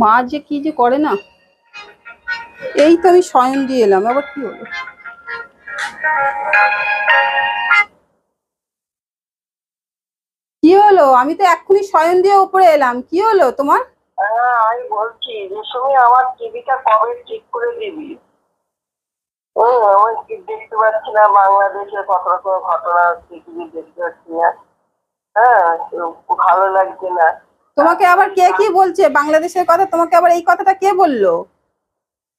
মা যে কি যে করে না। এই তো আমি শয়ন দিয়ে এলাম, আবার কি হলো? কি হলো? আমি তো এক্ষুনি শয়ন দিয়ে উপরে এলাম, কি হলো তোমার? হ্যাঁ, আমি বলছি যে তুমি আমার টিভিটা কবে ঠিক করে দিবি? আমি কি দেখতে পাচ্ছি না, বাংলাদেশের কত রকম ঘটনা হচ্ছে, টিভি দেখতে পাচ্ছি না। হ্যাঁ, ভালো লাগছে না। তোমাকে আবার কে কি বলছে বাংলাদেশের কথা? তোমাকে আবার এই কথাটা কে বললো?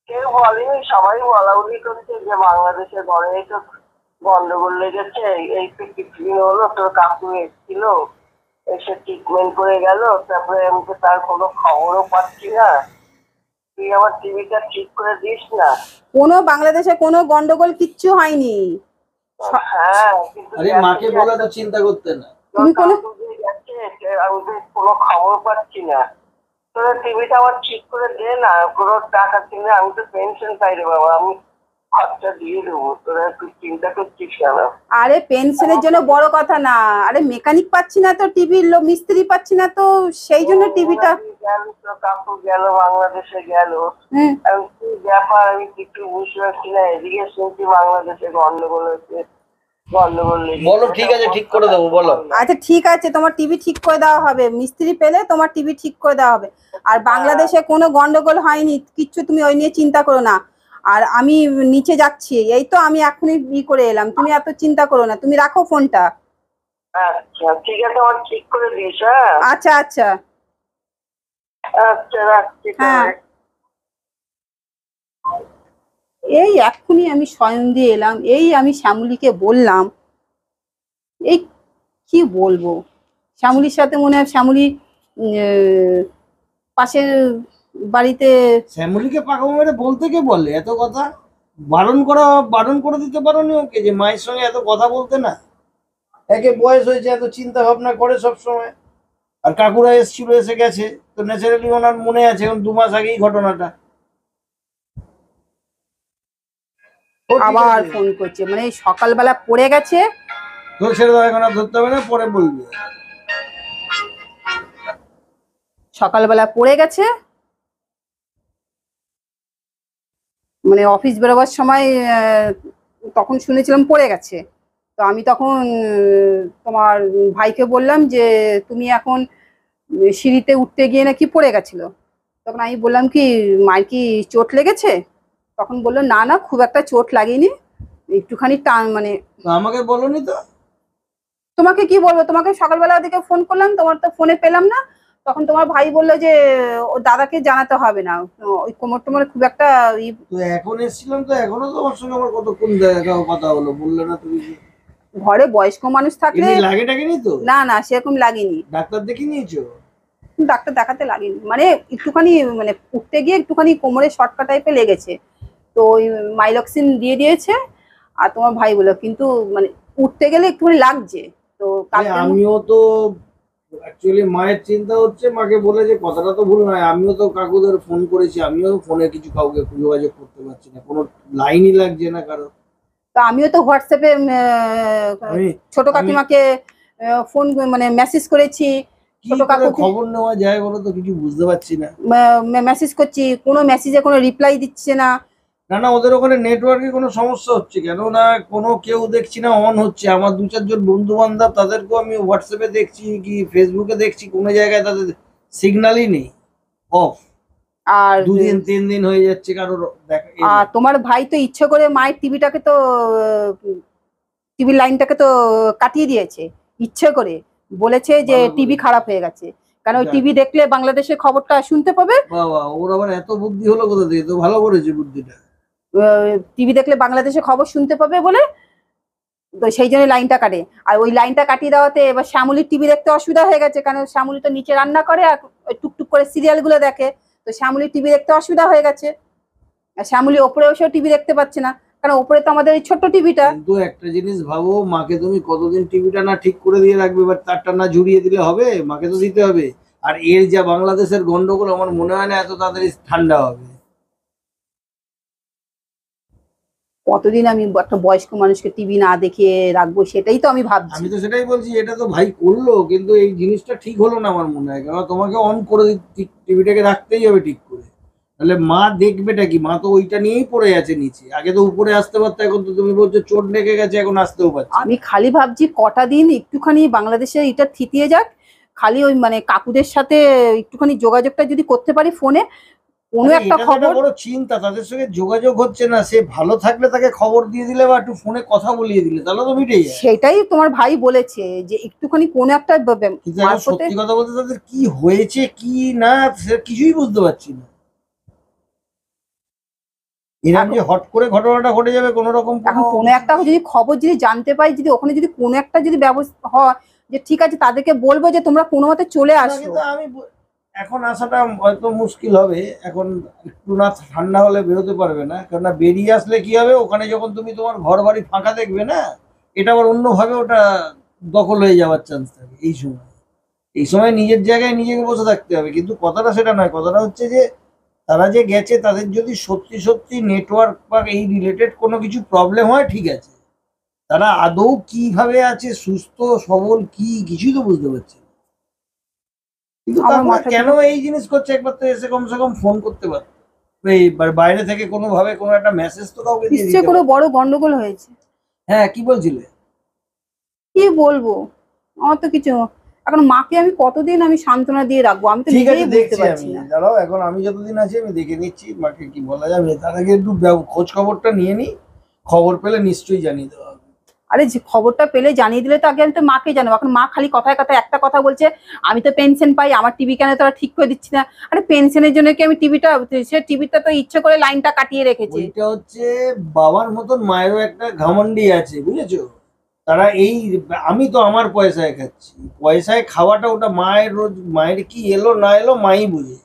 কেউ বলেনি, সবাই বলাবলি করছে যে বাংলাদেশের ঘরে তো গন্ডগোল লেগেছে। এই তো কিছুদিন হলো তোর কাকু এসেছিল, এসে ট্রিটমেন্ট করে গেল, তারপরে আমি তো তার কোনো খবরও পাচ্ছি না। তুই আমার টিভিটা ঠিক করে দিস না। কোনো বাংলাদেশে কোনো গন্ডগোল কিচ্ছু হয়নি। হ্যাঁ, কিন্তু আরে মাকে বলে তো চিন্তা করতে না। তুমি কোনো যাচ্ছে, আমি তো কোনো খবর পাচ্ছি না। তোরা টিভিটা আমার ঠিক করে দে না, কোনো টাকা কিনে আমি তো পেনশন পাই রে বাবা, আমি খরচা দিয়ে দেবো, তোরা একটু চিন্তা করছিস কেন? আরে পেনশনের জন্য বড় কথা না, আরে মেকানিক পাচ্ছি না তো, টিভির মিস্ত্রি পাচ্ছি না তো, সেই জন্য টিভিটা। গেল তো, কাকু গেল, বাংলাদেশে গেল। হুম। কি ব্যাপার আমি কিছু বুঝতে পারছি না। এদিকে শুনছি বাংলাদেশে গন্ডগোল হচ্ছে, গন্ডগোল বলো ঠিক আছে, ঠিক করে দেবো, বলো। আচ্ছা ঠিক আছে, তোমার টিভি ঠিক করে দেওয়া হবে, মিস্ত্রি পেলে তোমার টিভি ঠিক করে দেওয়া হবে। আর বাংলাদেশে কোনো গন্ডগোল হয়নি কিচ্ছু, তুমি ওই নিয়ে চিন্তা করো না। আর আমি নিচে যাচ্ছি, এই তো আমি এখনই করে এলাম, তুমি এত চিন্তা করো না, তুমি রাখো ফোনটা। আচ্ছা ঠিক আছে, আমার ঠিক করে দিস। হ্যাঁ, আচ্ছা আচ্ছা। আচ্ছা রাখছি। হ্যাঁ, এই এক্ষুনি আমি শয়ন দিয়ে এলাম, এই আমি শ্যামলীকে বললাম, এই কি বলবো, শ্যামলীর সাথে মনে হয় শ্যামলী পাশের বাড়িতে। শ্যামলীকে পাকা মেরে বলতে কে বলে এত কথা? বারণ করে দিতে পারোনি ওকে যে মায়ের সঙ্গে এত কথা বলতে না? একে বয়স হয়েছে, এত চিন্তা ভাবনা করে সব সময়। আর কাকুরা এসেছিল, এসে গেছে, তো ন্যাচারালি ওনার মনে আছে এখন 2 মাস আগেই ঘটনাটা। আবার ফোন করছে, মানে সকালবেলা পড়ে গেছে। তো ছেড়ে দাও, এখন আর ধরতে হবে না, পরে বলবে। সকালবেলা পড়ে গেছে, মানে অফিস বেরোবার সময় তখন শুনেছিলাম পড়ে গেছে। তো আমি তখন তোমার ভাইকে বললাম যে তুমি এখন সিঁড়িতে উঠতে গিয়ে নাকি পড়ে গেছিল। তখন আমি বললাম কি মায়ের কি চোট লেগেছে? তখন বললো না না, খুব একটা চোট লাগেনি, একটুখানি টান মানে। আমাকে বলনি তো? তোমাকে কি বলবো, তোমাকে সকালবেলা দিকে ফোন করলাম, তোমার তো ফোনে পেলাম না। তখন তোমার ভাই বললো যে ও দাদাকে জানাতে হবে না, ওই কোমর টোমর খুব একটা তো এখন এসেছিলাম, তো এখনো তোমার সঙ্গে আমার কতক্ষণ দেখা কথা হলো, বললে না তুমি? ঘরে বয়স্ক মানুষ থাকলে। এমনি লাগে টাকেনি তো? না না, সেরকম লাগেনি। ডাক্তার দেখিয়ে নিয়েছো? ডাক্তার দেখাতে লাগেনি, মানে একটুখানি মানে উঠতে গিয়ে একটুখানি কোমরে শর্টকা টাইপে লেগেছে। তো ওই মাইলক্সিন দিয়ে দিয়েছে। আর তোমার ভাই বললো কিন্তু মানে উঠতে গেলে একটুখানি লাগছে। তো আমিও তো অ্যাকচুয়ালি মায়ের চিন্তা হচ্ছে, মাকে বলে যে কথাটা তো ভুল নয়, আমিও তো কাকুদের ফোন করেছি, আমিও ফোনে কিছু কাউকে যোগাযোগ করতে পারছি না, কোনো লাইনই লাগছে না কারো। তো আমিও তো হোয়াটসঅ্যাপে ছোট কাকিমাকে ফোন মানে মেসেজ করেছি। ছোট কাকু খবর নেওয়া যায় বলো তো, কিছু বুঝতে পারছি না। মেসেজ করছি, কোনো মেসেজে কোনো রিপ্লাই দিচ্ছে না। না না, ওদের ওখানে নেটওয়ার্কে কোনো সমস্যা হচ্ছে, কেন না কোনো কেউ দেখছি না অন হচ্ছে। আমার 2-4 জন বন্ধু বান্ধব, তাদেরকেও আমি হোয়াটসঅ্যাপে দেখছি কি ফেসবুকে দেখছি, কোনো জায়গায় তাদের সিগন্যালই নেই, অফ। আর 2 দিন 3 দিন হয়ে যাচ্ছে কারোর দেখা। আর তোমার ভাই তো ইচ্ছে করে মায়ের টিভিটাকে তো টিভির লাইনটাকে তো কাটিয়ে দিয়েছে ইচ্ছে করে, বলেছে যে টিভি খারাপ হয়ে গেছে, কারণ ওই টিভি দেখলে বাংলাদেশের খবরটা শুনতে পাবে। বাবা, ওর আবার এত বুদ্ধি হলো কোথা থেকে? তো ভালো করেছে বুদ্ধিটা। টিভি দেখলে বাংলাদেশের খবর শুনতে পাবে বলে, তো সেই জন্য লাইনটা কাটে। আর ওই লাইনটা কাটিয়ে দেওয়াতে এবার শ্যামলির টিভি দেখতে অসুবিধা হয়ে গেছে, কারণ শ্যামলি তো নিচে রান্না করে আর টুকটুক করে সিরিয়াল গুলো দেখে। তো শ্যামলির টিভি দেখতে অসুবিধা হয়ে গেছে, আর শ্যামলি ওপরে বসেও টিভি দেখতে পাচ্ছে না, কারণ ওপরে তো আমাদের এই ছোট্ট টিভিটা। কিন্তু একটা জিনিস ভাবো, মাকে তুমি কতদিন টিভিটা না ঠিক করে দিয়ে রাখবে, এবার তারটা না জুড়িয়ে দিলে হবে? মাকে তো দিতে হবে। আর এর যা বাংলাদেশের গন্ডগোল, আমার মনে হয় না এত তাড়াতাড়ি ঠান্ডা হবে। তো কতদিন আমি একটা বয়স্ক মানুষকে টিভি না দেখিয়ে রাখবো, সেটাই তো আমি ভাবছি। আমি তো সেটাই বলছি, এটা তো ভাই করলো, কিন্তু এই জিনিসটা ঠিক হলো না আমার মনে হয়। কেন তোমাকে অন করে টিভিটাকে রাখতেই হবে ঠিক করে, তাহলে মা দেখবেটা কি? মা তো ওইটা নিয়েই পড়ে আছে নিচে। আগে তো উপরে আসতে পারতো, এখন তো তুমি বলছো চোট লেগে গেছে, এখন আসতেও পারছে না। আমি খালি ভাবছি কটা দিন একটুখানি বাংলাদেশে এটা থিতিয়ে যাক, খালি ওই মানে কাকুদের সাথে একটুখানি যোগাযোগটা যদি করতে পারি ফোনে, কোনো আরে একটা এটা তো খবর। একটা বড় চিন্তা, তাদের সঙ্গে যোগাযোগ হচ্ছে না। সে ভালো থাকলে তাকে খবর দিয়ে দিলে বা একটু ফোনে কথা বলিয়ে দিলে তাহলে তো মিটেই যায়। সেটাই তোমার ভাই বলেছে যে একটুখানি কোনো একটা কিন্তু এখন মারফতে। সত্যি কথা বলতে তাদের কি হয়েছে কি না সে কিছুই বুঝতে পারছি না। এরকম এখন যে হট করে ঘটনাটা ঘটে যাবে কোনো রকম এখন কোনো একটা যদি খবর যদি জানতে পাই, যদি ওখানে যদি কোনো একটা যদি ব্যবস্থা হয় যে ঠিক আছে তাদেরকে বলবো যে তোমরা কোনো মতে চলে না, আসো। কিন্তু এখন আসাটা হয়তো মুশকিল হবে। এখন একটু না ঠান্ডা হলে বেরোতে পারবে না, কেননা বেরিয়ে আসলে কি হবে, ওখানে যখন তুমি তোমার ঘর বাড়ি ফাঁকা দেখবে না, এটা আবার অন্যভাবে ওটা দখল হয়ে যাওয়ার চান্স থাকে। এই সময় নিজের জায়গায় নিজেকে বসে থাকতে হবে। কিন্তু কথাটা সেটা নয়, কথাটা হচ্ছে যে তারা যে গেছে তাদের যদি সত্যি সত্যি নেটওয়ার্ক বা এই রিলেটেড কোনো কিছু প্রবলেম হয় ঠিক আছে, তারা আদৌ কিভাবে আছে, সুস্থ সবল কি, কিছুই তো বুঝতে পারছি না। কিন্তু আমার কাকুরা মাথা কেন এই জিনিস করছে, একবার তো এসে কমসে কম ফোন করতে পারতো। এই বাইরে থেকে কোনোভাবে কোনো একটা মেসেজ তো কাউকে দিয়ে নিশ্চয় দিতে কোনো পারতো। বড় গন্ডগোল হয়েছে। হ্যাঁ, কি বলছিলে? কি বলবো, আমার তো কিছু, এখন মাকে আমি কতদিন আমি সান্ত্বনা দিয়ে রাখবো, আমি তো ঠিক আছে, নিজেই বুঝতে দেখছি পারছি আমি। না। দাঁড়াও, এখন আমি যতদিন আছি আমি দেখে নিচ্ছি মাকে কি বলা যাবে। তার আগে একটু খোঁজ খবরটা নিয়ে নিই, খবর পেলে নিশ্চয়ই জানিয়ে দেওয়া হবে। আরে যে খবরটা পেলে জানিয়ে দিলে তো আগে আমি তো মাকে জানাবো। এখন মা খালি কথায় কথায় একটা কথা বলছে, আমি তো পেনশন পাই, আমার টিভি কেন তোরা ঠিক করে দিচ্ছি না। আরে পেনশনের জন্য কি আমি টিভিটা, সে টিভিটা তো ইচ্ছে করে লাইনটা কাটিয়ে রেখেছে। ওইটা হচ্ছে বাবার মতন মায়েরও একটা ঘমন্ডি আছে, বুঝেছো? তারা এই, আমি তো আমার পয়সায় খাচ্ছি, পয়সায় খাওয়াটা ওটা মায়ের, রোজ মায়ের কি এলো না এলো মাই বুঝে।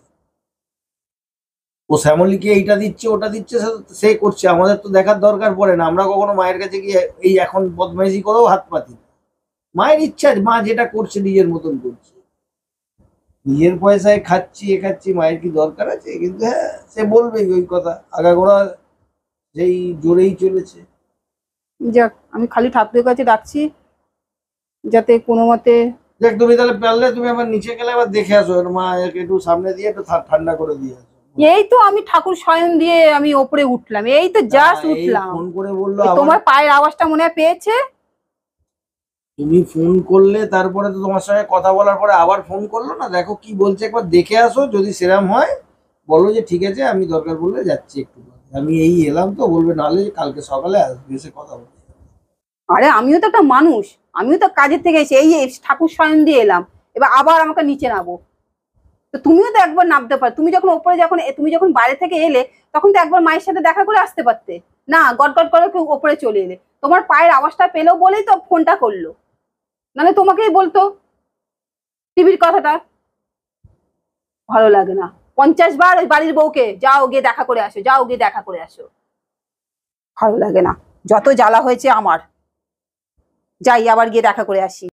ও শ্যামলীকে এইটা দিচ্ছে ওটা দিচ্ছে সে করছে, আমাদের তো দেখার দরকার পড়ে না। আমরা কখনো মায়ের কাছে গিয়ে এই এখন বদমাইশি করেও হাত পাতি না। মায়ের ইচ্ছা, মা যেটা করছে নিজের মতন করছে, নিজের পয়সায় খাচ্ছি এ খাচ্ছি, মায়ের কি দরকার আছে? কিন্তু হ্যাঁ, সে বলবে ওই কথা, আগাগোড়া যেই জোরেই চলেছে। যাক, আমি খালি ঠাকুরের কাছে ডাকছি যাতে কোনো মতে। দেখ, তুমি তাহলে পারলে তুমি আবার নিচে গেলে আবার দেখে আসো, ওর মা একে একটু সামনে দিয়ে একটু ঠান্ডা করে দিয়ে আসো। এই তো আমি ঠাকুর শয়ন দিয়ে আমি ওপরে উঠলাম, এই তো না, জাস্ট এই উঠলাম। ফোন করে বললো ওই আবার। তোমার পায়ের আওয়াজটা মনে হয় পেয়েছে। তুমি ফোন করলে তারপরে তো তোমার সঙ্গে কথা বলার পরে আবার ফোন করলো না, দেখো কি বলছে একবার দেখে আসো। যদি সেরাম হয় বলো যে ঠিক আছে আমি দরকার পড়লে যাচ্ছি একটু পরে। আমি এই এলাম, তো বলবে নাহলে কালকে সকালে আসবে, এসে কথা বলবে। আরে আমিও তো একটা মানুষ, আমিও তো কাজের থেকে এসে এই ঠাকুর শয়ন দিয়ে এলাম, এবার আবার আমাকে নিচে নামবো। তো তুমিও তো একবার নামতে পারো, তুমি যখন ওপরে তুমি যখন বাইরে থেকে এলে তখন তো একবার মায়ের সাথে দেখা করে আসতে পারতে। না, গট গট করে কেউ ওপরে চলে এলে, তোমার পায়ের আওয়াজটা পেলো বলেই তো ফোনটা করলো, নাহলে তোমাকেই বলতো টিভির কথাটা। ভালো লাগে না, 50 বার ওই বাড়ির বউকে যাও গিয়ে দেখা করে আসো, যাও গিয়ে দেখা করে আসো। ভালো লাগে না, যত জ্বালা হয়েছে আমার, যাই আবার গিয়ে দেখা করে আসি।